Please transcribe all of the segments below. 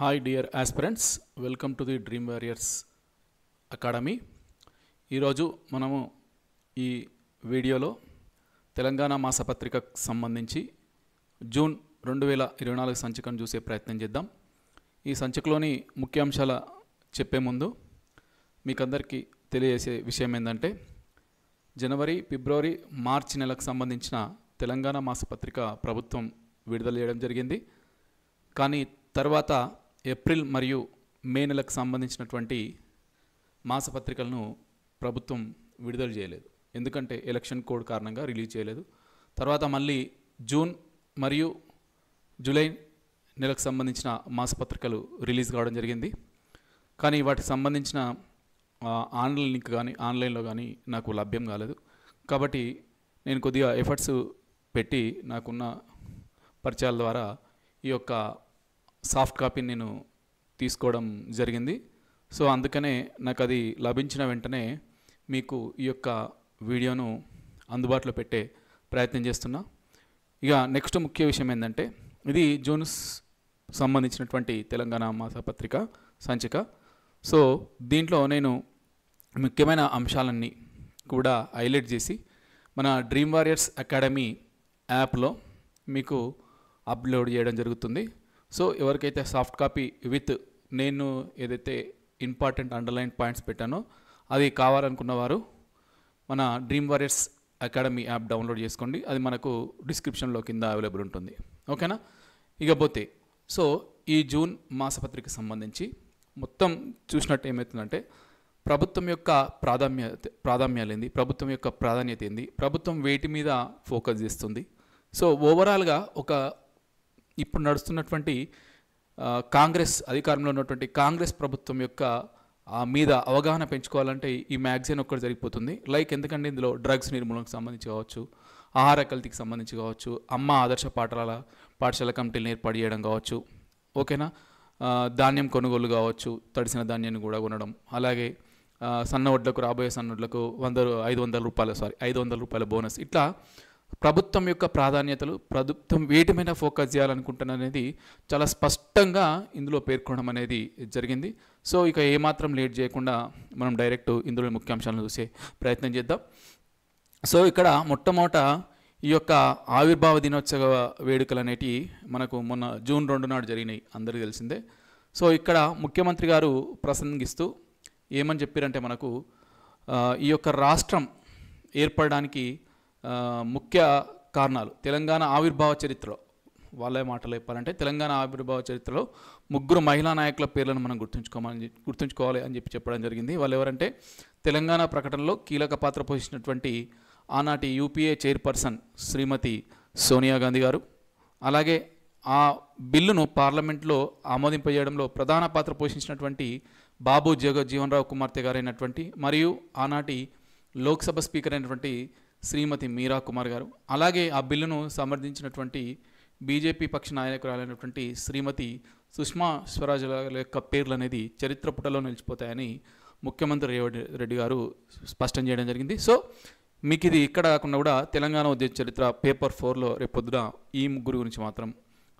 Hi dear aspirants, welcome to the Dream Warriors Academy. ఈరోజు మనము ఈ వీడియోలో తెలంగాణ మాసపత్రికకు సంబంధించి జూన్ 2024 సంచికను చూసే ప్రయత్నం చేద్దాం. ఈ సంచికలోని ముఖ్యాంశాల చెప్పే ముందు మీకందరికీ తెలియజేసే విషయం ఏంటంటే జనవరి, ఫిబ్రవరి, మార్చి నెలకు సంబంధించిన తెలంగాణ మాసపత్రిక ప్రభుత్వం విడుదల చేయడం జరిగింది. కానీ తర్వాత ఏప్రిల్ మరియు మే నెలకు సంబంధించినటువంటి మాసపత్రికలను ప్రభుత్వం విడుదల చేయలేదు. ఎందుకంటే ఎలక్షన్ కోడ్ కారణంగా రిలీజ్ చేయలేదు. తర్వాత మళ్ళీ జూన్ మరియు జూలై నెలకు సంబంధించిన మాసపత్రికలు రిలీజ్ కావడం జరిగింది. కానీ వాటికి సంబంధించిన ఆన్లైన్ లింక్ కానీ ఆన్లైన్లో కానీ నాకు లభ్యం కాలేదు. కాబట్టి నేను కొద్దిగా ఎఫర్ట్స్ పెట్టి నాకున్న పరిచయాల ద్వారా ఈ యొక్క సాఫ్ట్ కాపీని నేను తీసుకోవడం జరిగింది. సో అందుకనే నాకు అది లభించిన వెంటనే మీకు ఈ యొక్క వీడియోను అందుబాటులో పెట్టే ప్రయత్నం చేస్తున్నా. ఇక నెక్స్ట్ ముఖ్య విషయం ఏంటంటే ఇది జూన్ సంబంధించినటువంటి తెలంగాణ మాసపత్రిక సంచిక. సో దీంట్లో నేను ముఖ్యమైన అంశాలన్నీ కూడా హైలైట్ చేసి మన డ్రీమ్ వారియర్స్ అకాడమీ యాప్లో మీకు అప్లోడ్ చేయడం జరుగుతుంది. సో ఎవరికైతే సాఫ్ట్ కాపీ విత్ నేను ఏదైతే ఇంపార్టెంట్ అండర్లైన్ పాయింట్స్ పెట్టానో అది కావాలనుకున్న వారు మన dream warriors academy app download చేసుకోండి. అది మనకు డిస్క్రిప్షన్లో కింద అవైలబుల్ ఉంటుంది. ఓకేనా? ఇకపోతే సో ఈ జూన్ మాసపత్రిక సంబంధించి మొత్తం చూసినట్టు ఏమవుతుందంటే ప్రభుత్వం యొక్క ప్రాధాన్యాలు ఏంది, ప్రభుత్వం యొక్క ప్రాధాన్యత ఏంది, ప్రభుత్వం వేటి మీద ఫోకస్ చేస్తుంది. సో ఓవరాల్గా ఒక ఇప్పుడు నడుస్తున్నటువంటి కాంగ్రెస్ అధికారంలో ఉన్నటువంటి కాంగ్రెస్ ప్రభుత్వం యొక్క మీద అవగాహన పెంచుకోవాలంటే ఈ మ్యాగజైన్ ఒక్కటి జరిగిపోతుంది. లైక్ ఎందుకంటే ఇందులో డ్రగ్స్ నిర్మూలనకు సంబంధించి కావచ్చు, ఆహార కల్తీకి సంబంధించి కావచ్చు, అమ్మ ఆదర్శ పాఠశాల కమిటీలను ఏర్పాటు చేయడం కావచ్చు, ఓకేనా, ధాన్యం కొనుగోలు కావచ్చు, తడిసిన ధాన్యాన్ని కూడా కొనడం, అలాగే సన్న వడ్లకు రాబోయే సన్న వడ్లకు 500 రూపాయల బోనస్, ఇట్లా ప్రభుత్వం యొక్క ప్రాధాన్యతలు, ప్రభుత్వం వేటి మీద ఫోకస్ చేయాలనుకుంటున్నది చాలా స్పష్టంగా ఇందులో పేర్కొనడం అనేది జరిగింది. సో ఇక ఏమాత్రం లేట్ చేయకుండా మనం డైరెక్ట్ ఇందులో ముఖ్యాంశాలను చూసే ప్రయత్నం చేద్దాం. సో ఇక్కడ మొట్టమొదట ఈ యొక్క ఆవిర్భావ దినోత్సవ వేడుకలు అనేటివి మనకు మొన్న జూన్ 2 నాడు జరిగినాయి, అందరికీ తెలిసిందే. సో ఇక్కడ ముఖ్యమంత్రి గారు ప్రసంగిస్తూ ఏమని చెప్పారంటే మనకు ఈ యొక్క రాష్ట్రం ఏర్పడడానికి ముఖ్య కారణాలు తెలంగాణ ఆవిర్భావ చరిత్రలో, వాళ్ళ మాటలు చెప్పాలంటే తెలంగాణ ఆవిర్భావ చరిత్రలో 3 మహిళా నాయకుల పేర్లను మనం గుర్తుంచుకోవాలి అని చెప్పడం జరిగింది. వాళ్ళు ఎవరంటే తెలంగాణ ప్రకటనలో కీలక పాత్ర పోషించినటువంటి ఆనాటి యూపీఏ చైర్పర్సన్ శ్రీమతి సోనియా గాంధీ గారు, అలాగే ఆ బిల్లును పార్లమెంట్లో ఆమోదింపజేయడంలో ప్రధాన పాత్ర పోషించినటువంటి బాబు జగజ్జీవన్ రావు కుమార్తె గారైనటువంటి మరియు ఆనాటి లోక్సభ స్పీకర్ అయినటువంటి శ్రీమతి మీరా కుమార్ గారు, అలాగే ఆ బిల్లును సమర్థించినటువంటి బీజేపీ పక్ష నాయకురాలైనటువంటి శ్రీమతి సుష్మా స్వరాజ్ యొక్క పేర్లు అనేది చరిత్ర పుటలో నిలిచిపోతాయని ముఖ్యమంత్రి రేవంత్ రెడ్డి గారు స్పష్టం చేయడం జరిగింది. సో మీకు ఇది ఇక్కడ కాకుండా కూడా తెలంగాణ ఉద్యమ చరిత్ర పేపర్ 4లో రేపొద్దున ఈ 3 గురించి మాత్రం,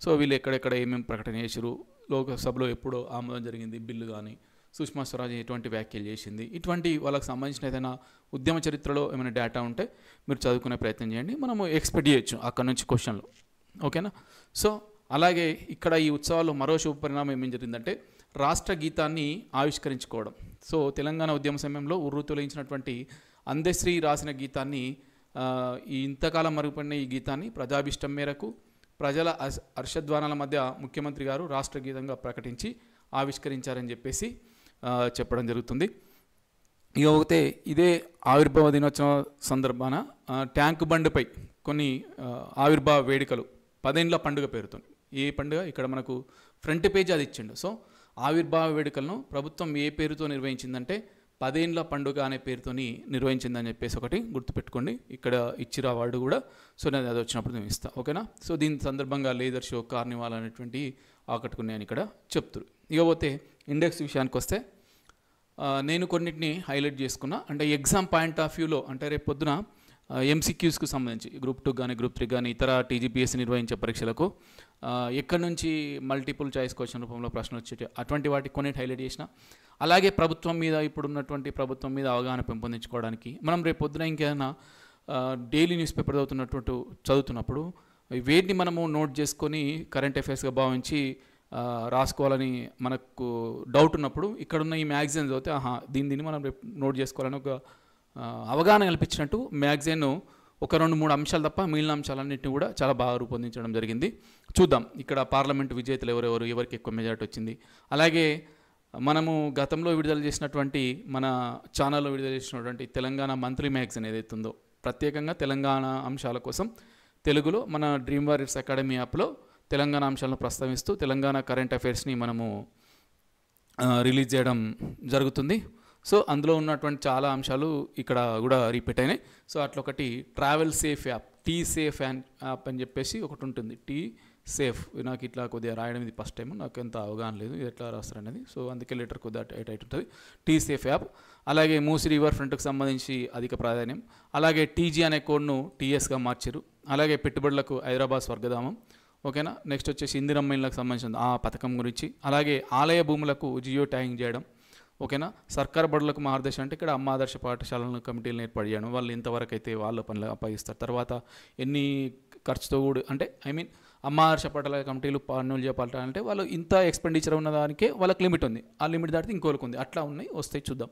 సో వీళ్ళు ఎక్కడెక్కడ ఏమేమి ప్రకటన చేశారు, లోక్సభలో ఎప్పుడో ఆమోదం జరిగింది బిల్లు, కానీ సుష్మా స్వరాజ్ ఎటువంటి వ్యాఖ్యలు చేసింది, ఇటువంటి వాళ్ళకి సంబంధించిన ఏదైనా ఉద్యమ చరిత్రలో ఏమైనా డేటా ఉంటే మీరు చదువుకునే ప్రయత్నం చేయండి. మనము ఎక్స్పెక్ట్ చేయొచ్చు అక్కడ నుంచి క్వశ్చన్లు, ఓకేనా? సో అలాగే ఇక్కడ ఈ ఉత్సవాల్లో మరో శుభ పరిణామం ఏమేం జరిగిందంటే రాష్ట్ర గీతాన్ని ఆవిష్కరించుకోవడం. సో తెలంగాణ ఉద్యమ సమయంలో ఉర్రు తొలగించినటువంటి అందశ్రీ రాసిన గీతాన్ని, ఈ ఇంతకాలం మరుగుపడిన ఈ గీతాన్ని ప్రజాభిష్టం మేరకు ప్రజల హర్షధ్వానాల మధ్య ముఖ్యమంత్రి గారు రాష్ట్ర గీతంగా ప్రకటించి ఆవిష్కరించారని చెప్పేసి చెప్పడం జరుగుతుంది. ఇకపోతే ఇదే ఆవిర్భావ దినోత్సవం సందర్భాన ట్యాంక్ బండ్పై కొన్ని ఆవిర్భావ వేడుకలు 10 ఏళ్ల పండుగ పేరుతో, ఏ పండుగ ఇక్కడ మనకు ఫ్రంట్ పేజ్ అది ఇచ్చిండు. సో ఆవిర్భావ వేడుకలను ప్రభుత్వం ఏ పేరుతో నిర్వహించిందంటే 10 ఏళ్ల పండుగ అనే పేరుతోని నిర్వహించిందని చెప్పేసి ఒకటి గుర్తుపెట్టుకోండి. ఇక్కడ ఇచ్చిరా అవార్డు కూడా, సో నేను అది వచ్చినప్పుడు నేను ఇస్తాను, ఓకేనా? సో దీని సందర్భంగా లేదర్ షో, కార్నివాల్ అనేటువంటి ఆకట్టుకున్నాయని ఇక్కడ చెప్తారు. ఇకపోతే ఇండెక్స్ విషయానికి వస్తే నేను కొన్నిటిని హైలైట్ చేసుకున్నా. అంటే ఎగ్జామ్ పాయింట్ ఆఫ్ వ్యూలో అంటే రేపు పొద్దున ఎంసీక్యూస్కు సంబంధించి గ్రూప్ 2 కానీ గ్రూప్ 3 కానీ ఇతర టీజీపీఎస్సీ నిర్వహించే పరీక్షలకు ఎక్కడి నుంచి మల్టిపుల్ చాయిస్ క్వశ్చన్ రూపంలో ప్రశ్న వచ్చేటి అటువంటి వాటి కొన్ని హైలైట్ చేసిన. అలాగే ప్రభుత్వం మీద ఇప్పుడున్నటువంటి ప్రభుత్వం మీద అవగాహన పెంపొందించుకోవడానికి మనం రేపు పొద్దున ఇంకేదైనా డైలీ న్యూస్ పేపర్ చదువుతున్నప్పుడు వేటిని మనము నోట్ చేసుకొని కరెంట్ అఫైర్స్గా భావించి రాసుకోవాలని మనకు డౌట్ ఉన్నప్పుడు ఇక్కడున్న ఈ మ్యాగజైన్ చదివితే దీన్ని మనం రేపు నోట్ చేసుకోవాలని ఒక అవగాహన కల్పించినట్టు మ్యాగజైన్ ఒక 2-3 అంశాలు తప్ప మిగిలిన అంశాలన్నింటినీ కూడా చాలా బాగా రూపొందించడం జరిగింది. చూద్దాం ఇక్కడ పార్లమెంటు విజేతలు ఎవరికి ఎక్కువ మెజారిటీ వచ్చింది. అలాగే మనము గతంలో విడుదల చేసినటువంటి మన ఛానల్లో విడుదల చేసినటువంటి తెలంగాణ మంత్లీ మ్యాగజైన్ ఏదైతే ఉందో ప్రత్యేకంగా తెలంగాణ అంశాల కోసం తెలుగులో మన డ్రీమ్ వారియర్స్ అకాడమీ యాప్లో తెలంగాణ అంశాలను ప్రస్తావిస్తూ తెలంగాణ కరెంట్ అఫైర్స్ని మనము రిలీజ్ చేయడం జరుగుతుంది. సో అందులో ఉన్నటువంటి చాలా అంశాలు ఇక్కడ కూడా రిపీట్ అయినాయి. సో అట్లా ఒకటి travel safe app, T safe app అని చెప్పేసి ఒకటి ఉంటుంది. టీ సేఫ్ నాకు ఇట్లా కొద్దిగా రాయడం ఇది ఫస్ట్ టైం, నాకు ఎంత అవగాహన లేదు ఇది ఎట్లా రాస్తారు అనేది. సో అందుకే లెటర్ కొద్దిగా టైట్ ఉంటుంది. T safe app. అలాగే మూసి రివర్ ఫ్రంట్కి సంబంధించి అధిక ప్రాధాన్యం. అలాగే టీజీ అనే కోడ్ను టీఎస్గా మార్చారు. అలాగే పెట్టుబడులకు హైదరాబాద్ స్వర్గధామం. ఓకేనా. నెక్స్ట్ వచ్చేసి ఇందిరమ్మ ఇళ్ళకి సంబంధించిన ఆ పథకం గురించి. అలాగే ఆలయ భూములకు జియో ట్యాగింగ్ చేయడం. ఓకేనా. సర్కార్ బడులకు మార్గదర్శనం అంటే ఇక్కడ అమ్మ ఆదర్శ పాఠశాలను కమిటీలను ఏర్పాటు చేయడం. వాళ్ళు ఇంతవరకు అయితే వాళ్ళ పనులు అప్పగిస్తారు. తర్వాత ఎన్ని ఖర్చుతో కూడా అంటే అమ్మ ఆదర్శ పాఠశాల కమిటీలు పనులు చేపట్టాలంటే వాళ్ళు ఇంత ఎక్స్పెండిచర్ ఉన్న దానికే వాళ్ళకి లిమిట్ ఉంది. ఆ లిమిట్ దాటితే ఇంకోరికి ఉంది. అట్లా ఉన్నాయి, వస్తాయి, చూద్దాం.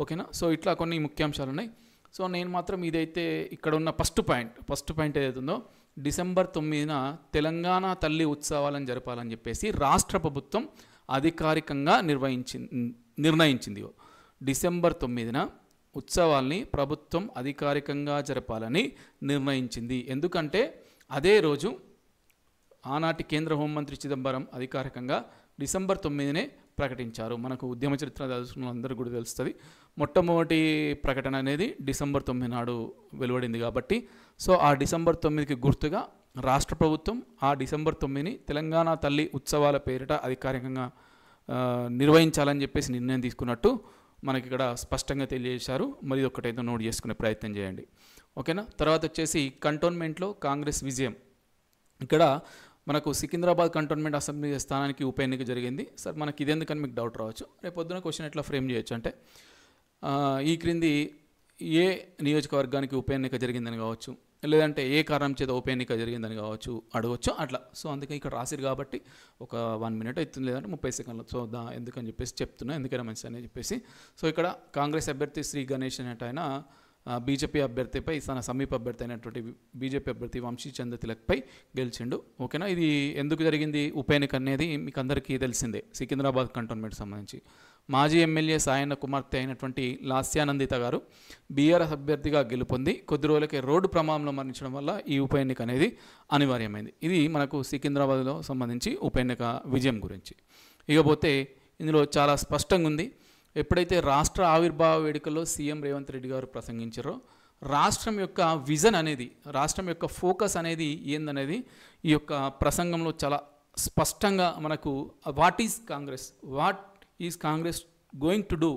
ఓకేనా. సో ఇట్లా కొన్ని ముఖ్యాంశాలు ఉన్నాయి. సో నేను మాత్రం ఇదైతే ఇక్కడ ఉన్న ఫస్ట్ పాయింట్ ఏదైతే ఉందో డిసెంబర్ 9న తెలంగాణ తల్లి ఉత్సవాలను జరపాలని చెప్పేసి రాష్ట్ర ప్రభుత్వం అధికారికంగా నిర్ణయించింది. డిసెంబర్ 9న ఉత్సవాల్ని ప్రభుత్వం అధికారికంగా జరపాలని నిర్ణయించింది. ఎందుకంటే అదే రోజు ఆనాటి కేంద్ర హోంమంత్రి చిదంబరం అధికారికంగా డిసెంబర్ 9నే ప్రకటించారు. మనకు ఉద్యమ చరిత్ర తెలుసుకున్న అందరూ కూడా తెలుస్తుంది. మొట్టమొదటి ప్రకటన అనేది డిసెంబర్ 9 నాడు వెలువడింది కాబట్టి సో ఆ డిసెంబర్ 9కి గుర్తుగా రాష్ట్ర ప్రభుత్వం ఆ డిసెంబర్ 9ని తెలంగాణ తల్లి ఉత్సవాల పేరిట అధికారికంగా నిర్వహించాలని చెప్పేసి నిర్ణయం తీసుకున్నట్టు మనకి ఇక్కడ స్పష్టంగా తెలియజేశారు. మరి ఒక్కటైతే నోట్ చేసుకునే ప్రయత్నం చేయండి. ఓకేనా. తర్వాత వచ్చేసి కంటోన్మెంట్లో కాంగ్రెస్ విజయం. ఇక్కడ మనకు సికింద్రాబాద్ కంటోన్మెంట్ అసెంబ్లీ స్థానానికి ఉప ఎన్నిక జరిగింది. సార్ మనకి ఇదెందుకని మీకు డౌట్ రావచ్చు. రేపు పొద్దున క్వశ్చన్ ఎట్లా ఫ్రేమ్ చేయొచ్చు అంటే ఈ క్రింది ఏ నియోజకవర్గానికి ఉప ఎన్నిక జరిగిందని కావచ్చు, లేదంటే ఏ కారణం చేత ఉప ఎన్నిక జరిగిందని కావచ్చు అడగవచ్చు అట్లా. సో అందుకే ఇక్కడ రాసిరు కాబట్టి ఒక 1 మినిట్ అవుతుంది, లేదంటే 30 సెకండ్లు. సో ఎందుకని చెప్పేసి చెప్తున్నా, ఎందుకైనా మంచిది అని చెప్పేసి. సో ఇక్కడ కాంగ్రెస్ అభ్యర్థి శ్రీ గణేష్ అనేట ఆయన బీజేపీ అభ్యర్థిపై తన సమీప అభ్యర్థి అయినటువంటి బీజేపీ అభ్యర్థి వంశీచంద్ర తిలక్పై గెలిచిండు. ఓకేనా. ఇది ఎందుకు జరిగింది ఉప ఎన్నిక అనేది మీకు అందరికీ తెలిసిందే. సికింద్రాబాద్ కంటోన్మెంట్ సంబంధించి మాజీ ఎమ్మెల్యే సాయన్న కుమార్తె అయినటువంటి లాస్యానందిత గారు బీఆర్ఎస్ అభ్యర్థిగా గెలుపొంది కొద్ది రోజులకే రోడ్డు ప్రమాదంలో మరణించడం వల్ల ఈ ఉప ఎన్నిక అనేది అనివార్యమైంది. ఇది మనకు సికింద్రాబాద్లో సంబంధించి ఉప ఎన్నిక విజయం గురించి. ఇకపోతే ఇందులో చాలా స్పష్టంగా ఉంది. ఎప్పుడైతే రాష్ట్ర ఆవిర్భావ వేడుకల్లో సీఎం రేవంత్ రెడ్డి గారు ప్రసంగించారో రాష్ట్రం యొక్క విజన్ అనేది, రాష్ట్రం యొక్క ఫోకస్ అనేది ఏందనేది ఈ యొక్క ప్రసంగంలో చాలా స్పష్టంగా మనకు what is Congress going to do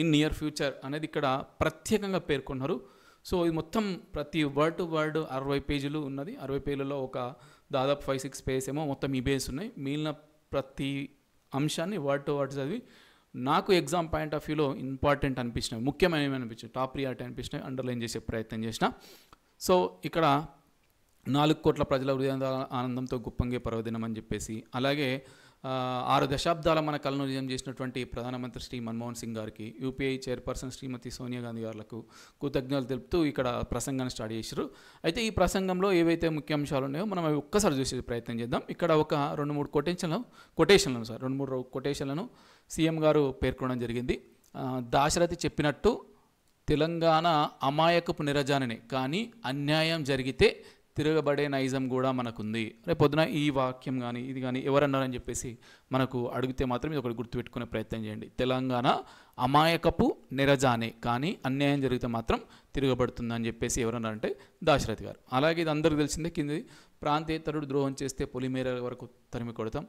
in near future అనేది ఇక్కడ ప్రత్యేకంగా పేర్కొన్నారు. సో ఇది మొత్తం ప్రతి వర్డ్ టు వర్డ్ 60 పేజీలు ఉన్నది. 60 పేజీలలో ఒక దాదాపు 5-6 పేజెస్ ఏమో మొత్తం ఈ బేస్ ఉన్నాయి. మిగిలిన ప్రతి అంశాన్ని వర్డ్ టు వర్డ్ చదివి నాకు ఎగ్జామ్ పాయింట్ ఆఫ్ వ్యూలో ఇంపార్టెంట్ అనిపించినాయి, ముఖ్యమైనవి అనిపించినాయి, టాప్ ప్రియారిటీ అనిపించినాయి, అండర్లైన్ చేసే ప్రయత్నం చేసిన. సో ఇక్కడ 4 కోట్ల ప్రజల హృదయ ఆనందంతో గుప్పంగే పర్వదినం అని చెప్పేసి, అలాగే 6 దశాబ్దాల మన కలను నిజం చేసినటువంటి ప్రధానమంత్రి శ్రీ మన్మోహన్ సింగ్ గారికి, యూపీఐ చైర్పర్సన్ శ్రీమతి సోనియా గాంధీ గారులకు కృతజ్ఞతలు తెలుపుతూ ఇక్కడ ప్రసంగాన్ని స్టార్ట్ చేశారు. అయితే ఈ ప్రసంగంలో ఏవైతే ముఖ్యాంశాలు ఉన్నాయో మనం అవి ఒక్కసారి చూసే ప్రయత్నం చేద్దాం. ఇక్కడ ఒక 2-3 కొటేషన్లను సీఎం గారు పేర్కొనడం జరిగింది. దాశరథి చెప్పినట్టు తెలంగాణ అమాయకపు నిరజాననే, కానీ అన్యాయం జరిగితే తిరగబడే నైజం కూడా మనకుంది. రేపు పొద్దున ఈ వాక్యం కానీ ఇది కానీ ఎవరన్నారని చెప్పేసి మనకు అడిగితే మాత్రం ఇది ఒకటి గుర్తుపెట్టుకునే ప్రయత్నం చేయండి. తెలంగాణ అమాయకపు నిరజానే, కానీ అన్యాయం జరిగితే మాత్రం తిరగబడుతుందని చెప్పేసి ఎవరన్నారంటే దాశరథి గారు. అలాగే ఇది అందరికీ తెలిసిందే. కింది ప్రాంతేతరుడు ద్రోహం చేస్తే పొలిమేర వరకు తరిమి కొడతాం,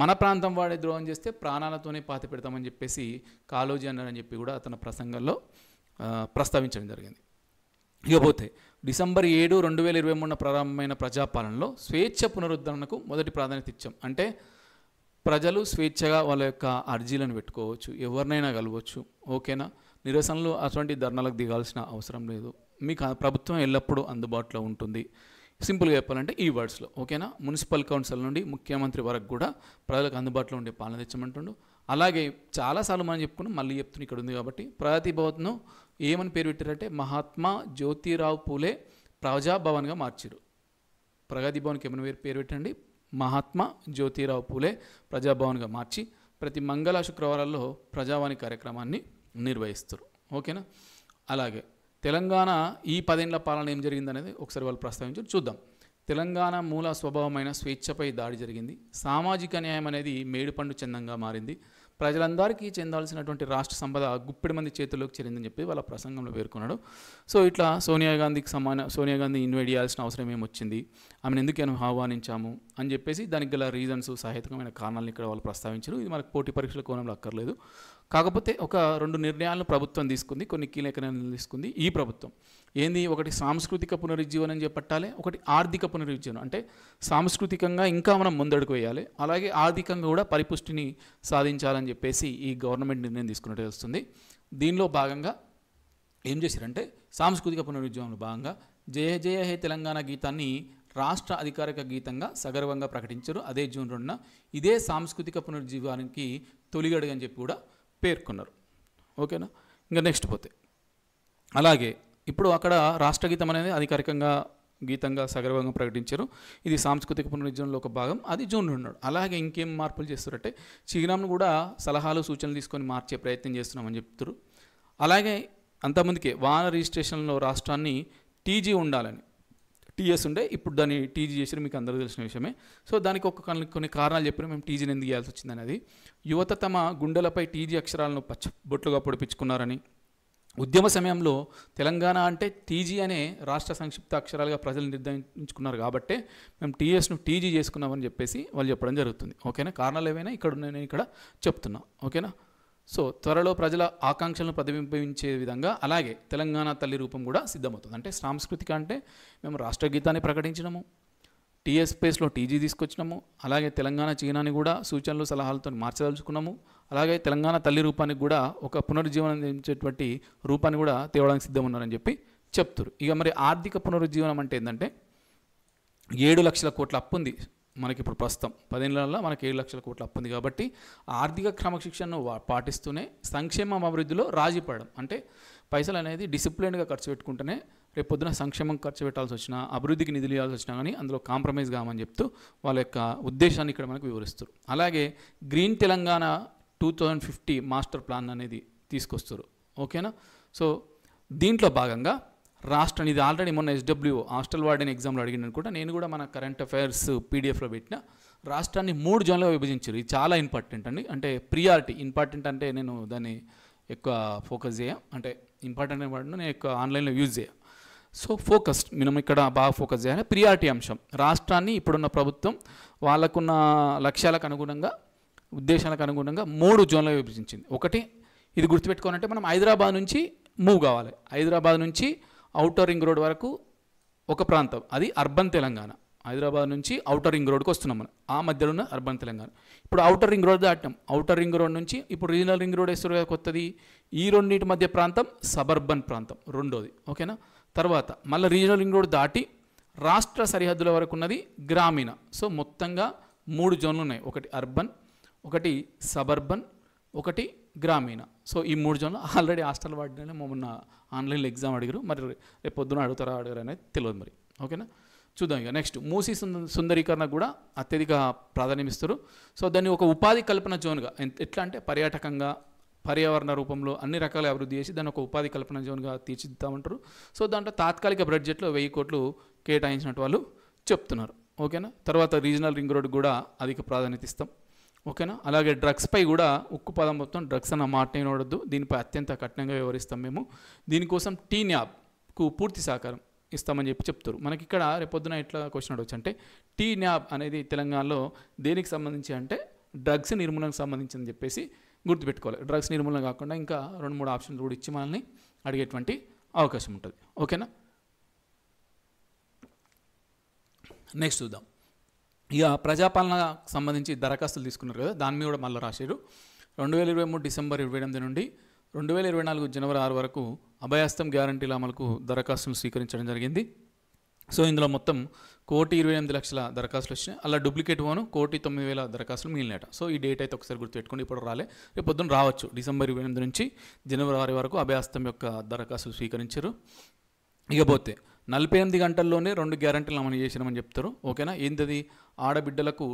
మన ప్రాంతం వాడే ద్రోహం చేస్తే ప్రాణాలతోనే పాతి పెడతామని చెప్పేసి కాళోజీ అన్నారని చెప్పి కూడా అతని ప్రసంగంలో ప్రస్తావించడం జరిగింది. ఇకపోతే డిసెంబర్ 7, 2023 ప్రారంభమైన ప్రజాపాలనలో స్వేచ్ఛ పునరుద్ధరణకు మొదటి ప్రాధాన్యత ఇచ్చాం. అంటే ప్రజలు స్వేచ్ఛగా వాళ్ళ యొక్క అర్జీలను పెట్టుకోవచ్చు, ఎవరినైనా కలవచ్చు. ఓకేనా, నిరసనలు అటువంటి ధర్నాలకు దిగాల్సిన అవసరం లేదు. మీకు ప్రభుత్వం ఎల్లప్పుడూ అందుబాటులో ఉంటుంది. సింపుల్గా చెప్పాలంటే ఈ వర్డ్స్లో. ఓకేనా, మున్సిపల్ కౌన్సిల్ నుండి ముఖ్యమంత్రి వరకు కూడా ప్రజలకు అందుబాటులో ఉండే పాలన తెచ్చమంటుండు. అలాగే చాలాసార్లు మనం చెప్పుకున్నాం, మళ్ళీ చెప్తున్నా, ఇక్కడ ఉంది కాబట్టి ప్రగతి భవన్ను ఏమని పేరు పెట్టారంటే మహాత్మా జ్యోతిరావు పూలే ప్రజాభవన్గా మార్చారు. ప్రగతి భవన్కి ఏమైనా పేరు పెట్టండి, మహాత్మా జ్యోతిరావు పూలే ప్రజాభవన్గా మార్చి ప్రతి మంగళ శుక్రవారాల్లో ప్రజావాణి కార్యక్రమాన్ని నిర్వహిస్తారు. ఓకేనా, అలాగే తెలంగాణ ఈ 10 ఏళ్ల పాలన ఏం జరిగిందనేది ఒకసారి వాళ్ళు ప్రస్తావించారు, చూద్దాం. తెలంగాణ మూల స్వభావమైన స్వేచ్ఛపై దాడి జరిగింది. సామాజిక న్యాయం అనేది మేడిపండు చందంగా మారింది. ప్రజలందరికీ చెందాల్సినటువంటి రాష్ట్ర సంపద గుప్పెడి మంది చేతుల్లోకి చేరిందని చెప్పి వాళ్ళ ప్రసంగంలో పేర్కొన్నాడు. సో ఇట్లా సోనియా గాంధీ ఇన్వైట్ చేయాల్సిన అవసరం ఏమొచ్చింది, ఆమెను ఎందుకు ఆహ్వానించాము అని చెప్పేసి దానికి గల రీజన్స్, సహేతుకమైన కారణాలను ఇక్కడ వాళ్ళు ప్రస్తావించారు. ఇది మనకు పోటీ పరీక్షల కోణంలో అక్కర్లేదు. కాకపోతే ఒక 2 నిర్ణయాలను ప్రభుత్వం తీసుకుంది, కొన్ని కీలక నిర్ణయాలు తీసుకుంది ఈ ప్రభుత్వం. ఏంది, ఒకటి సాంస్కృతిక పునరుజ్జీవనం చేపట్టాలి, ఒకటి ఆర్థిక పునరుజ్జీవనం. అంటే సాంస్కృతికంగా ఇంకా మనం ముందడుగు వేయాలి, అలాగే ఆర్థికంగా కూడా పరిపుష్టిని సాధించాలని చెప్పేసి ఈ గవర్నమెంట్ నిర్ణయం తీసుకున్నట్టు తెలుస్తుంది. దీనిలో భాగంగా ఏం చేశారంటే సాంస్కృతిక పునరుజ్జీవనంలో భాగంగా జయ జయ హే తెలంగాణ గీతాన్ని రాష్ట్ర అధికారిక గీతంగా సగర్వంగా ప్రకటించారు. అదే జూన్ 2న ఇదే సాంస్కృతిక పునరుజ్జీవానికి తొలిగడుగు అని చెప్పి కూడా పేర్కొన్నారు. ఓకేనా, ఇంకా నెక్స్ట్ పోతే అలాగే ఇప్పుడు అక్కడ రాష్ట్రగీతం అనేది అధికారికంగా గీతంగా సగర్వంగా ప్రకటించారు. ఇది సాంస్కృతిక పునరుజ్జీవనంలో ఒక భాగం, అది జూన్ 2. అలాగే ఇంకేం మార్పులు చేస్తారంటే చిహ్నంను కూడా సలహాలు సూచనలు తీసుకొని మార్చే ప్రయత్నం చేస్తున్నామని చెప్తారు. అలాగే అంతకుముందుకే వాహన రిజిస్ట్రేషన్లో రాష్ట్రాన్ని టీజీ ఉండాలని, టీఎస్ ఉండే, ఇప్పుడు దాన్ని టీజీ చేసి మీకు అందరూ తెలిసిన విషయమే. సో దానికి కొన్ని కారణాలు చెప్పారు, మేము టీజీని ఎందుకు చేయాల్సి వచ్చింది అనేది. యువత తమ గుండెలపై టీజీ అక్షరాలను బొట్లుగా పొడిపించుకున్నారని, ఉద్యమ సమయంలో తెలంగాణ అంటే టీజీ అనే రాష్ట్ర సంక్షిప్త అక్షరాలుగా ప్రజలు నిర్ధారించుకున్నారు కాబట్టే మేము టీఎస్ను టీజీ చేసుకున్నామని చెప్పేసి వాళ్ళు చెప్పడం జరుగుతుంది. ఓకేనా, కారణాలు ఏవైనా నేను ఇక్కడ చెప్తున్నా. ఓకేనా, సో త్వరలో ప్రజల ఆకాంక్షలను ప్రతిబింబించే విధంగా అలాగే తెలంగాణ తల్లి రూపం కూడా సిద్ధమవుతుంది. అంటే సాంస్కృతిక అంటే మేము రాష్ట్రగీతాన్ని ప్రకటించినాము, టీఎస్ స్పేస్లో టీజీ తీసుకొచ్చినాము, అలాగే తెలంగాణ చిహ్నాన్ని కూడా సూచనలు సలహాలతో మార్చదలుచుకున్నాము, అలాగే తెలంగాణ తల్లి రూపానికి కూడా ఒక పునరుజ్జీవనం చేసేటువంటి రూపాన్ని కూడా తేవడానికి సిద్ధం ఉన్నారని చెప్పి చెప్తారు. ఇక మరి ఆర్థిక పునరుజ్జీవనం అంటే ఏంటంటే 7 లక్షల కోట్ల అప్పు ఉంది మనకి ఇప్పుడు ప్రస్తుతం. 10 ఏళ్లలో మనకి 7 లక్షల కోట్ల అప్పు ఉంది. కాబట్టి ఆర్థిక క్రమశిక్షణను పాటిస్తూనే సంక్షేమం అభివృద్ధిలో రాజీ పడడం, అంటే పైసలు అనేది డిసిప్లిన్గా ఖర్చు పెట్టుకుంటేనే రేపు పొద్దున సంక్షేమం ఖర్చు పెట్టాల్సి వచ్చినా, అభివృద్ధికి నిధులు ఇవ్వాల్సి వచ్చినా కానీ అందులో కాంప్రమైజ్ కామని చెప్తూ వాళ్ళ యొక్క ఉద్దేశాన్ని ఇక్కడ మనకు వివరిస్తారు. అలాగే గ్రీన్ తెలంగాణ 2050 మాస్టర్ ప్లాన్ అనేది తీసుకొస్తారు. ఓకేనా, సో దీంట్లో భాగంగా రాష్ట్రాన్ని, ఇది ఆల్రెడీ మొన్న SWO హాస్టల్ వార్డెన్ ఎగ్జామ్లో అడిగింది అనుకుంటా, నేను కూడా మన కరెంట్ అఫైర్స్ పీడిఎఫ్లో పెట్టిన. రాష్ట్రాన్ని 3 జోన్లుగా విభజించారు. ఇది చాలా ఇంపార్టెంట్ అండి. అంటే ప్రియారిటీ ఇంపార్టెంట్ అంటే నేను దాన్ని ఎక్కువ ఫోకస్ చేయ, అంటే ఇంపార్టెంట్ అనే వాటిని నేను ఎక్కువ ఆన్లైన్లో యూజ్ చేయ. సో ఫోకస్డ్ మనం ఇక్కడ బాగా ఫోకస్ చేయాలి. ప్రియారిటీ అంశం, రాష్ట్రాన్ని ఇప్పుడున్న ప్రభుత్వం వాళ్ళకున్న లక్ష్యాలకు అనుగుణంగా, ఉద్దేశాలకు అనుగుణంగా 3 జోన్లుగా విభజించింది. ఒకటి, ఇది గుర్తుపెట్టుకోవాలంటే మనం హైదరాబాద్ నుంచి మూవ్ కావాలి. హైదరాబాద్ నుంచి ఔటర్ రింగ్ రోడ్ వరకు ఒక ప్రాంతం, అది అర్బన్ తెలంగాణ. హైదరాబాద్ నుంచి ఔటర్ రింగ్ రోడ్కి వస్తున్నాం మనం, ఆ మధ్యలో ఉన్న అర్బన్ తెలంగాణ. ఇప్పుడు ఔటర్ రింగ్ రోడ్ దాటాం, ఔటర్ రింగ్ రోడ్ నుంచి ఇప్పుడు రీజనల్ రింగ్ రోడ్ వేస్తారు కదా కొత్తది, ఈ రెండింటి మధ్య ప్రాంతం సబర్బన్ ప్రాంతం రెండోది. ఓకేనా, తర్వాత మళ్ళీ రీజనల్ రింగ్ రోడ్ దాటి రాష్ట్ర సరిహద్దుల వరకు ఉన్నది గ్రామీణ. సో మొత్తంగా 3 జోన్లు ఉన్నాయి, ఒకటి అర్బన్, ఒకటి సబర్బన్, ఒకటి గ్రామీణ. సో ఈ 3 జోన్లు ఆల్రెడీ హాస్టల్ వాడినే మొన్న ఆన్లైన్లో ఎగ్జామ్ అడిగారు, మరి రేపు పొద్దున అడుగుతారా అడగారు అనేది తెలియదు మరి. ఓకేనా, చూద్దాం. ఇక నెక్స్ట్, మూసీ సుందరీకరణ కూడా అత్యధిక ప్రాధాన్యం ఇస్తారు. సో దాన్ని ఒక ఉపాధి కల్పన జోన్గా, ఎట్లా అంటే పర్యాటకంగా, పర్యావరణ రూపంలో అన్ని రకాల అభివృద్ధి చేసి దాన్ని ఒక ఉపాధి కల్పన జోన్గా తీర్చిదిద్దామంటారు. సో దాంట్లో తాత్కాలిక బడ్జెట్లో 1000 కోట్లు కేటాయించినట్టు వాళ్ళు చెప్తున్నారు. ఓకేనా, తర్వాత రీజనల్ రింగ్ రోడ్ కూడా అధిక ప్రాధాన్యత ఇస్తాం. ఓకేనా, అలాగే డ్రగ్స్పై కూడా ఉక్కు పదం మొత్తం డ్రగ్స్ అన్న మాట వినవద్దు, దీనిపై అత్యంత కఠినంగా వ్యవహరిస్తాం మేము. దీనికోసం TNABకు పూర్తి సహకారం ఇస్తామని చెప్తారు. మనకి ఇక్కడ రేపొద్దున ఎట్లా క్వశ్చన్ అడవచ్చు అంటే, TNAB అనేది తెలంగాణలో దేనికి సంబంధించి అంటే డ్రగ్స్ నిర్మూలనకు సంబంధించి చెప్పేసి గుర్తుపెట్టుకోవాలి. డ్రగ్స్ నిర్మూలన కాకుండా ఇంకా 2-3 ఆప్షన్లు కూడా ఇచ్చి మనల్ని అడిగేటువంటి అవకాశం ఉంటుంది. ఓకేనా, నెక్స్ట్ చూద్దాం. ఇక ప్రజాపాలనకు సంబంధించి దరఖాస్తులు తీసుకున్నారు కదా, దాని మీద కూడా మళ్ళీ రాశారు. 2023 డిసెంబర్ 28 నుండి 2024 జనవరి 6 వరకు అభయహస్తం గ్యారంటీల అమలుకు దరఖాస్తులు స్వీకరించడం జరిగింది. సో ఇందులో మొత్తం 1,28,00,000 దరఖాస్తులు వచ్చినాయి. అలా డూప్లికేట్ పోను 1,09,000 దరఖాస్తులు మిగిలినట. సో ఈ డేట్ అయితే ఒకసారి గుర్తుపెట్టుకోండి, ఇప్పుడు రాలే, రేపు పొద్దున్న రావచ్చు. డిసెంబర్ 28 నుంచి జనవరి 6 వరకు అభయహస్తం యొక్క దరఖాస్తులు స్వీకరించారు. ఇకపోతే 48 గంటల్లోనే 2 గ్యారంటీలు అమలు చేసినామని చెప్తారు. ఓకేనా, ఏంటది? ఆడబిడ్డలకు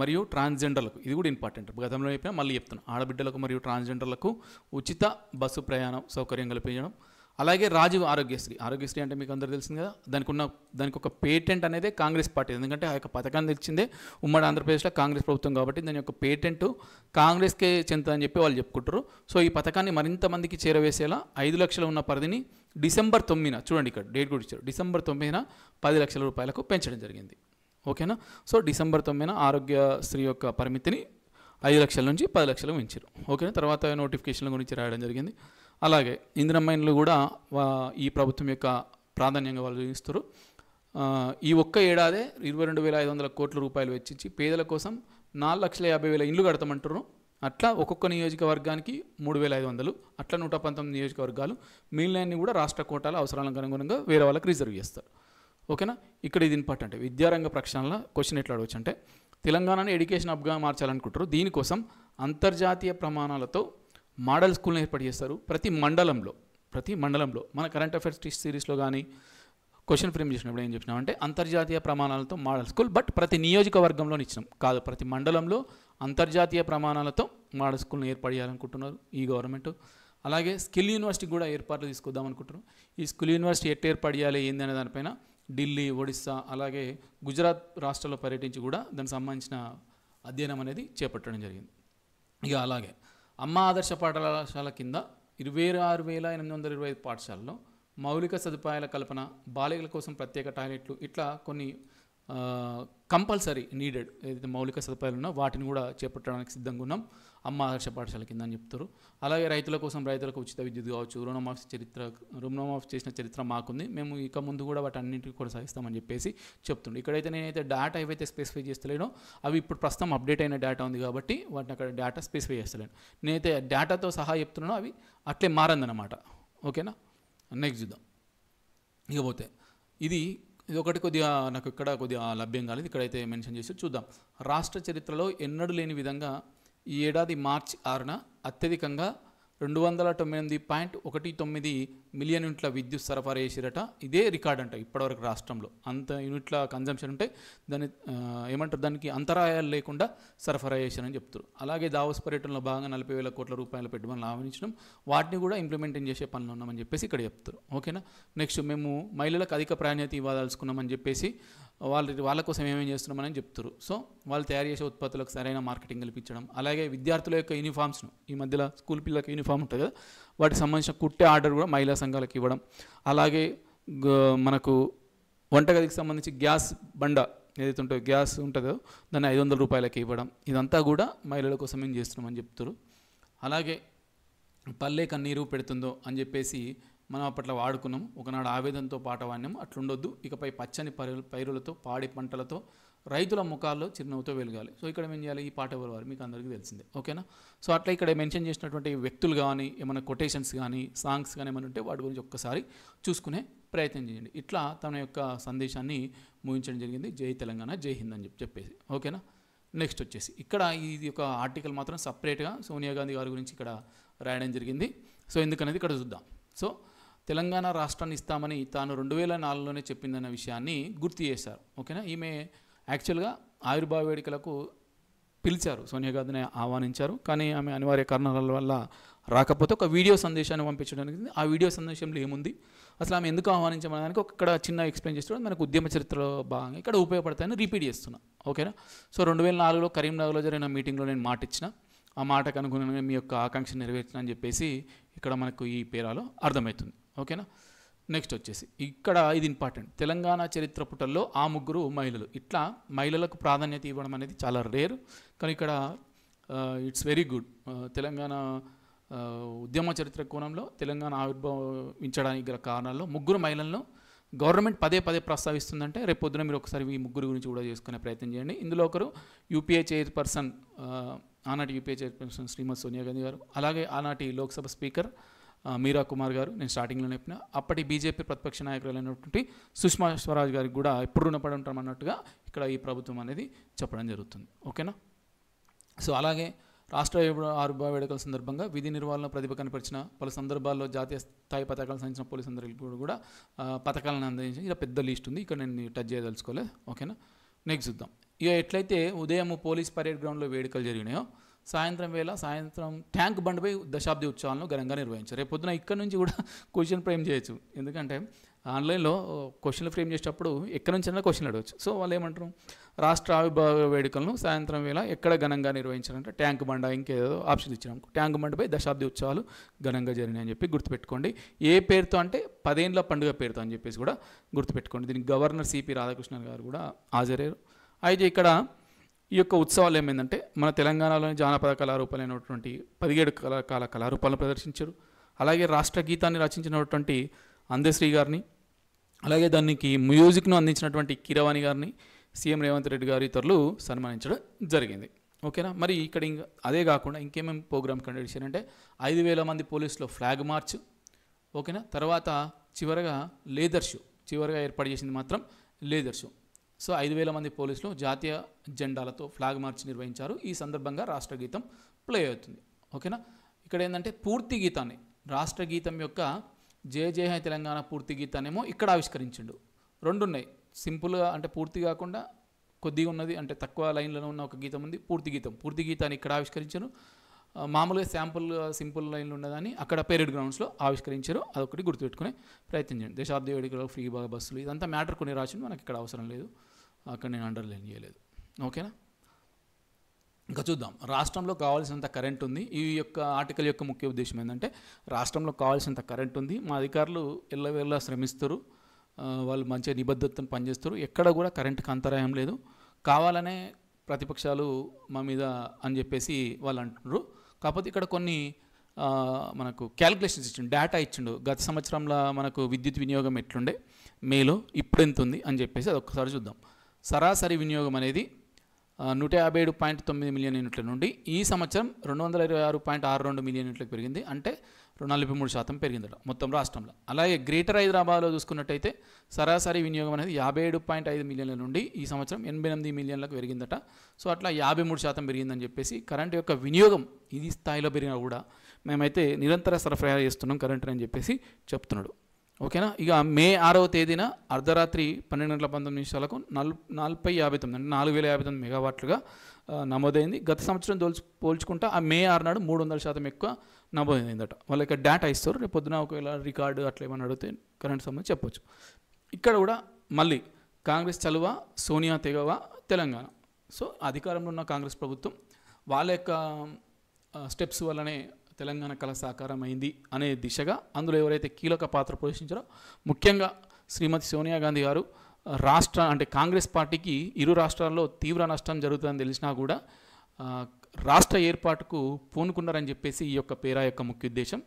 మరియు ట్రాన్స్జెండర్లకు, ఇది కూడా ఇంపార్టెంట్, గతంలో చెప్పినా మళ్ళీ చెప్తున్నాను. ఆడబిడ్డలకు మరియు ట్రాన్స్జెండర్లకు ఉచిత బస్సు ప్రయాణం సౌకర్యం కల్పించడం. అలాగే రాజీవ్ ఆరోగ్యశ్రీ, ఆరోగ్యశ్రీ అంటే మీకు అందరూ తెలిసింది కదా, దానికి ఒక పేటెంట్ అనేది కాంగ్రెస్ పార్టీ, ఎందుకంటే ఆ యొక్క పథకాన్ని తెచ్చిందే ఉమ్మడి ఆంధ్రప్రదేశ్లో కాంగ్రెస్ ప్రభుత్వం కాబట్టి దాని యొక్క పేటెంట్ కాంగ్రెస్కే చెందుతుందని చెప్పి వాళ్ళు చెప్పుకుంటారు. సో ఈ పథకాన్ని మరింత మందికి చేరవేసేలా 5 లక్షలు ఉన్న పరిధిని డిసెంబర్ 9న, చూడండి ఇక్కడ డేట్ కూడా ఇచ్చారు, డిసెంబర్ 9న 10 లక్షల రూపాయలకు పెంచడం జరిగింది. ఓకేనా, సో డిసెంబర్ 9న ఆరోగ్యశ్రీ యొక్క పరిమితిని 5 లక్షల నుంచి 10 లక్షలు పెంచారు. ఓకేనా, తర్వాత నోటిఫికేషన్ల గురించి రాయడం జరిగింది. అలాగే ఇందిరమ్మ ఇండ్లు కూడా ఈ ప్రభుత్వం యొక్క ప్రాధాన్యంగా వాళ్ళు చూపిస్తారు. ఈ ఒక్క ఏడాదే 22,500 కోట్ల రూపాయలు వెచ్చించి పేదల కోసం 4,50,000 ఇండ్లు కడతామంటారు. అట్లా ఒక్కొక్క నియోజకవర్గానికి 3,500, అట్లా 119 నియోజకవర్గాలు, మిగిలినన్ని కూడా రాష్ట్ర కోటాల అవసరాలకు అనుగుణంగా వేరే వాళ్ళకి రిజర్వ్ చేస్తారు. ఓకేనా, ఇక్కడ ఇది ఇంపార్టెంట్. విద్యారంగ ప్రక్షాళన క్వశ్చన్ ఎట్లా అడవచ్చు అంటే, తెలంగాణని ఎడ్యుకేషన్ హబ్గా మార్చాలనుకుంటారు. దీనికోసం అంతర్జాతీయ ప్రమాణాలతో మోడల్ స్కూల్ని ఏర్పాటు చేస్తారు. ప్రతి మండలంలో మన కరెంట్ అఫైర్స్ టెస్ట్ సిరీస్లో కానీ క్వశ్చన్ ఫ్రేమ్ చేసినప్పుడు ఏం చెప్పినామంటే, అంతర్జాతీయ ప్రమాణాలతో మోడల్ స్కూల్, బట్ ప్రతి నియోజకవర్గంలో ఇచ్చినాం కాదు, ప్రతి మండలంలో అంతర్జాతీయ ప్రమాణాలతో మోడల్ స్కూల్ని ఏర్పాటు చేయాలనుకుంటున్నారు ఈ గవర్నమెంట్. అలాగే స్కిల్ యూనివర్సిటీ కూడా ఏర్పాట్లు తీసుకొద్దాం అనుకుంటున్నారు. ఈ స్కిల్ యూనివర్సిటీ ఎట్లా ఏర్పాటు చేయాలి ఏంది అనే దానిపైన ఢిల్లీ, ఒడిస్సా, అలాగే గుజరాత్ రాష్ట్రాల్లో పర్యటించి కూడా దానికి సంబంధించిన అధ్యయనం అనేది చేపట్టడం జరిగింది. ఇక అలాగే అమ్మ ఆదర్శ పాఠశాల కింద 26,825 పాఠశాలలో మౌలిక సదుపాయాల కల్పన, బాలికల కోసం ప్రత్యేక టాయిలెట్లు, ఇట్లా కొన్ని కంపల్సరీ నీడెడ్ ఏదైతే మౌలిక సదుపాయాలు ఉన్నా వాటిని కూడా చేపట్టడానికి సిద్ధంగా ఉన్నాం అమ్మ ఆదర్శ పాఠశాల కింద అని చెప్తారు. అలాగే రైతుల కోసం రైతులకు ఉచిత విద్యుత్ కావచ్చు, రుణమాఫీ చేసిన చరిత్ర మాకుంది, మేము ఇక ముందు కూడా వాటి అన్నింటికి కొనసాగిస్తామని చెప్పేసి చెప్తుండే. ఇక్కడైతే నేనైతే డేటా ఏవైతే స్పెసిఫై చేస్తలేనో అవి ఇప్పుడు ప్రస్తుతం అప్డేట్ అయిన డేటా ఉంది కాబట్టి వాటిని అక్కడ డేటా స్పెసిఫై చేస్తలేను. నేనైతే డేటాతో సహా చెప్తున్నానో అవి అట్లే మారందనమాట. ఓకేనా, నెక్స్ట్ చూద్దాం. ఇకపోతే ఇది ఒకటి కొద్దిగా నాకు ఇక్కడ కొద్దిగా లభ్యం కాలేదు, ఇక్కడైతే మెన్షన్ చేసి చూద్దాం. రాష్ట్ర చరిత్రలో ఎన్నడూ లేని విధంగా ఈ ఏడాది మార్చి 6న అత్యధికంగా 298.19 మిలియన్ యూనిట్ల విద్యుత్ సరఫరా చేసిరట. ఇదే రికార్డ్ అంట ఇప్పటివరకు రాష్ట్రంలో. అంత యూనిట్ల కన్జంప్షన్ ఉంటే దాన్ని ఏమంటారు, దానికి అంతరాయాలు లేకుండా సరఫరా చేశారని చెప్తారు. అలాగే దావోస్ పర్యటనలో భాగంగా 40,000 కోట్ల రూపాయల పెట్టుబడులు ఆహ్వానించడం, వాటిని కూడా ఇంప్లిమెంట్ చేసే పనులు ఉన్నామని చెప్పేసి ఇక్కడ చెప్తారు. ఓకేనా, నెక్స్ట్ మేము మహిళలకు అధిక ప్రాధాన్యత ఇవ్వదలుచుకున్నామని చెప్పేసి వాళ్ళ కోసం ఏమేమి చేస్తున్నామని చెప్తారు. సో వాళ్ళు తయారు చేసే ఉత్పత్తులకు సరైన మార్కెటింగ్ కల్పించడం, అలాగే విద్యార్థుల యొక్క యూనిఫామ్స్ను, ఈ మధ్యలో స్కూల్ పిల్లలకు యూనిఫామ్ ఉంటుంది కదా, వాటికి సంబంధించిన కుట్టే ఆర్డర్ కూడా మహిళా సంఘాలకు ఇవ్వడం. అలాగే మనకు వంటగదికి సంబంధించి గ్యాస్ బండ ఏదైతే ఉంటుందో, గ్యాస్ ఉంటుందో దాన్ని 500 రూపాయలకి ఇవ్వడం, ఇదంతా కూడా మహిళల కోసం ఏం చేస్తున్నామని చెప్తారు. అలాగే పల్లె కన్నీరు పెడుతుందో అని చెప్పేసి మనం అప్పట్లో వాడుకున్నాం. ఒకనాడు ఆవేదనతో పాట వాడినాం, అట్లుండొద్దు. ఇకపై పచ్చని పైరులతో, పాడి పంటలతో రైతుల ముఖాల్లో చిరునవ్వుతో వెలగాలి. సో ఇక్కడ ఏం చేయాలి, ఈ పాట ఎవరు వారు మీకు అందరికీ తెలిసిందే. ఓకేనా, సో అట్లా ఇక్కడ మెన్షన్ చేసినటువంటి వ్యక్తులు కానీ ఏమైనా కొటేషన్స్ కానీ సాంగ్స్ కానీ ఏమైనా ఉంటే వాటి గురించి ఒక్కసారి చూసుకునే ప్రయత్నం చేయండి. ఇట్లా తన యొక్క సందేశాన్ని ముగించడం జరిగింది. జై తెలంగాణ, జై హింద్ అని చెప్పేసి. ఓకేనా, నెక్స్ట్ వచ్చేసి ఇక్కడ ఇది ఒక ఆర్టికల్ మాత్రం సపరేట్గా సోనియా గాంధీ గారి గురించి ఇక్కడ రాయడం జరిగింది. సో ఎందుకనేది ఇక్కడ చూద్దాం. సో తెలంగాణ రాష్ట్రాన్ని ఇస్తామని తాను 2004లోనే చెప్పిందన్న విషయాన్ని గుర్తు చేశారు. ఓకేనా, ఈమె యాక్చువల్గా ఆవిర్భావ వేడుకలకు పిలిచారు, సోనియా గాంధీని ఆహ్వానించారు, కానీ ఆమె అనివార్య కారణాల వల్ల రాకపోతే ఒక వీడియో సందేశాన్ని పంపించడానికి. ఆ వీడియో సందేశంలో ఏముంది, అసలు ఆమె ఎందుకు ఆహ్వానించమనడానికి ఇక్కడ చిన్న ఎక్స్ప్లెయిన్ చేస్తున్నాడు. మనకు ఉద్యమ చరిత్రలో భాగంగా ఇక్కడ ఉపయోగపడతాయని రిపీట్ చేస్తున్నా. ఓకేనా, సో 2004లో కరీంనగర్లో జరిగిన మీటింగ్లో నేను మాట ఇచ్చిన, ఆ మాటకు అనుగుణంగా మీ యొక్క ఆకాంక్ష నెరవేర్చిన అని చెప్పేసి ఇక్కడ మనకు ఈ పేరాలో అర్థమవుతుంది. ఓకేనా, నెక్స్ట్ వచ్చేసి ఇక్కడ ఇది ఇంపార్టెంట్. తెలంగాణ చరిత్ర పుటల్లో ఆ ముగ్గురు మహిళలు. ఇట్లా మహిళలకు ప్రాధాన్యత ఇవ్వడం అనేది చాలా రేర్, కానీ ఇక్కడ ఇట్స్ వెరీ గుడ్. తెలంగాణ ఉద్యమ చరిత్ర కోణంలో తెలంగాణ ఆవిర్భవించడానికి గల కారణాల్లో ముగ్గురు మహిళలను గవర్నమెంట్ పదే పదే ప్రస్తావిస్తుందంటే రేపు పొద్దున మీరు ఒకసారి ఈ ముగ్గురు గురించి కూడా చేసుకునే ప్రయత్నం చేయండి. ఇందులో ఒకరు యూపీఏ చైర్పర్సన్, ఆనాటి యూపీఏ చైర్పర్సన్ శ్రీమతి సోనియా గాంధీ గారు, అలాగే ఆనాటి లోక్సభ స్పీకర్ మీరా కుమార్ గారు, నేను స్టార్టింగ్లో చెప్పిన అప్పటి బీజేపీ ప్రతిపక్ష నాయకులైనటువంటి సుష్మా స్వరాజ్ గారికి కూడా ఎప్పుడు రుణపడి ఉంటాం అన్నట్టుగా ఇక్కడ ఈ ప్రభుత్వం అనేది చెప్పడం జరుగుతుంది. ఓకేనా. సో అలాగే రాష్ట్ర ఆవిర్భావ వేడుకల సందర్భంగా విధి నిర్వహణ ప్రతిభ కనపరిచిన పలు సందర్భాల్లో జాతీయ స్థాయి పథకాలు సాధించిన పోలీసు అందరికీ కూడా పథకాలను అందించి ఇలా పెద్ద లిస్ట్ ఉంది, ఇక్కడ నేను టచ్ చేయదలుచుకోలేదు. ఓకేనా. నెక్స్ట్ చూద్దాం. ఇక ఎట్లయితే ఉదయం పోలీస్ పరేడ్ గ్రౌండ్లో వేడుకలు జరిగినాయో సాయంత్రం ట్యాంక్ బండ్పై దశాబ్ది ఉత్సవాలను ఘనంగా నిర్వహించారు. రేపు పొద్దున ఇక్కడ నుంచి కూడా క్వశ్చన్ ఫ్రేమ్ చేయొచ్చు, ఎందుకంటే ఆన్లైన్లో క్వశ్చన్లు ఫ్రేమ్ చేసేటప్పుడు ఎక్కడి నుంచైనా క్వశ్చన్లు అడగచ్చు. సో వాళ్ళు ఏమంటారు, రాష్ట్ర ఆవిర్భావ వేడుకలను సాయంత్రం వేళ ఎక్కడ ఘనంగా నిర్వహించారంటే ట్యాంక్ బండ, ఇంకేదో ఆప్షన్ ఇచ్చినాం, ట్యాంక్ బండ్పై దశాబ్ది ఉత్సవాలు ఘనంగా జరిగినాయి అని చెప్పి గుర్తుపెట్టుకోండి. ఏ పేరుతో అంటే 10 ఏళ్ల పండుగ పేరుతో అని చెప్పేసి కూడా గుర్తుపెట్టుకోండి. దీనికి గవర్నర్ సిపి రాధాకృష్ణన్ గారు కూడా హాజరయ్యారు. అయితే ఇక్కడ ఈ యొక్క ఉత్సవాలు ఏమైందంటే మన తెలంగాణలోని జానపద కళారూపాలైనటువంటి 17 కళారూపాలను ప్రదర్శించారు. అలాగే రాష్ట్ర గీతాన్ని రచించినటువంటి అందశ్రీ గారిని, అలాగే దానికి మ్యూజిక్ను అందించినటువంటి కీరవాణి గారిని సీఎం రేవంత్ రెడ్డి గారి ఇతరులు సన్మానించడం జరిగింది. ఓకేనా. మరి ఇక్కడ అదే కాకుండా ఇంకేమేమి ప్రోగ్రామ్ కండక్ట్ చేశారంటే 5,000 మంది పోలీసులు ఫ్లాగ్ మార్చ్. ఓకేనా. తర్వాత చివరగా లేదర్ షో, చివరిగా ఏర్పాటు చేసింది మాత్రం లేదర్ షో. సో 5,000 మంది పోలీసులు జాతీయ జెండాలతో ఫ్లాగ్ మార్చ్ నిర్వహించారు. ఈ సందర్భంగా రాష్ట్ర గీతం ప్లే అవుతుంది. ఓకేనా. ఇక్కడ ఏంటంటే పూర్తి గీతాన్ని, రాష్ట్ర గీతం యొక్క జయ జయ హై తెలంగాణ పూర్తి గీతాన్నేమో ఇక్కడ ఆవిష్కరించిండు. 2 ఉన్నాయి, సింపుల్గా అంటే పూర్తి కాకుండా కొద్దిగా ఉన్నది, అంటే తక్కువ లైన్లో ఉన్న ఒక గీతం ఉంది, పూర్తి గీతాన్ని ఇక్కడ ఆవిష్కరించారు. మామూలుగా సింపుల్ లైన్లు ఉన్నదని అక్కడ పేరెడ్ గ్రౌండ్స్లో ఆవిష్కరించారు. అదొకటి గుర్తుపెట్టుకునే ప్రయత్నం చేయండి. దశాబ్ది వేడుకలు, ఫ్రీ బస్సులు, ఇదంతా మ్యాటర్ కొన్ని రాసింది, మనకి ఇక్కడ అవసరం లేదు, అక్కడ నేను అండర్లైన్ చేయలేదు. ఓకేనా. ఇంకా చూద్దాం. రాష్ట్రంలో కావాల్సినంత కరెంట్ ఉంది. ఈ యొక్క ఆర్టికల్ యొక్క ముఖ్య ఉద్దేశం ఏంటంటే రాష్ట్రంలో కావాల్సినంత కరెంట్ ఉంది, మా అధికారులు ఎల్లవేళ శ్రమిస్తారు, వాళ్ళు మంచిగా నిబద్ధతను పనిచేస్తారు, ఎక్కడ కూడా కరెంటుకి అంతరాయం లేదు, కావాలనే ప్రతిపక్షాలు మా మీద అని చెప్పేసి వాళ్ళు అంటున్నారు. కాకపోతే ఇక్కడ కొన్ని మనకు క్యాలిక్యులేషన్స్ ఇచ్చిండు, డేటా ఇచ్చిండు, గత సంవత్సరంలో మనకు విద్యుత్ వినియోగం ఎట్లుండే మేలో ఇప్పుడు ఎంత ఉంది అని చెప్పేసి అది ఒక్కసారి చూద్దాం. సరాసరి వినియోగం అనేది 157.9 మిలియన్ యూనిట్ల నుండి ఈ సంవత్సరం 226.62 మిలియన్ యూనిట్లకు పెరిగింది, అంటే 43% పెరిగిందట మొత్తం రాష్ట్రంలో. అలాగే గ్రేటర్ హైదరాబాద్లో చూసుకున్నట్టయితే సరాసరి వినియోగం అనేది 57.5 మిలియన్ల నుండి ఈ సంవత్సరం 88 మిలియన్లకు పెరిగిందట. సో అట్లా 53% పెరిగిందని చెప్పేసి కరెంట్ యొక్క వినియోగం ఇది స్థాయిలో పెరిగినా కూడా మేమైతే నిరంతర సరఫరా చేస్తున్నాం కరెంట్ అని చెప్పేసి చెప్తున్నాడు. ఓకేనా. ఇక మే 6వ తేదీన అర్ధరాత్రి 12:19 4,059 అంటే 4,059 మెగావాట్లుగా నమోదైంది. గత సంవత్సరం పోల్చుకుంటే ఆ మే 6 నాడు 300% ఎక్కువ నమోదైందట. వాళ్ళ యొక్క డేటా ఇస్తారు, రేపు పొద్దున ఒకవేళ రికార్డు అట్లా ఏమైనా అడిగితే కరెంట్ సంబంధించి చెప్పొచ్చు. ఇక్కడ కూడా మళ్ళీ కాంగ్రెస్ చలువ, సోనియా తెగవ, తెలంగాణ. సో అధికారంలో ఉన్న కాంగ్రెస్ ప్రభుత్వం వాళ్ళ యొక్క స్టెప్స్ వల్లనే తెలంగాణ కళ సాకారం అయింది అనే దిశగా అందులో ఎవరైతే కీలక పాత్ర పోషించారో ముఖ్యంగా శ్రీమతి సోనియా గాంధీ గారు అంటే కాంగ్రెస్ పార్టీకి ఇరు రాష్ట్రాల్లో తీవ్ర నష్టం జరుగుతుందని తెలిసినా కూడా రాష్ట్ర ఏర్పాటుకు పూనుకున్నారని చెప్పేసి ఈ యొక్క పేరా యొక్క ముఖ్య ఉద్దేశం.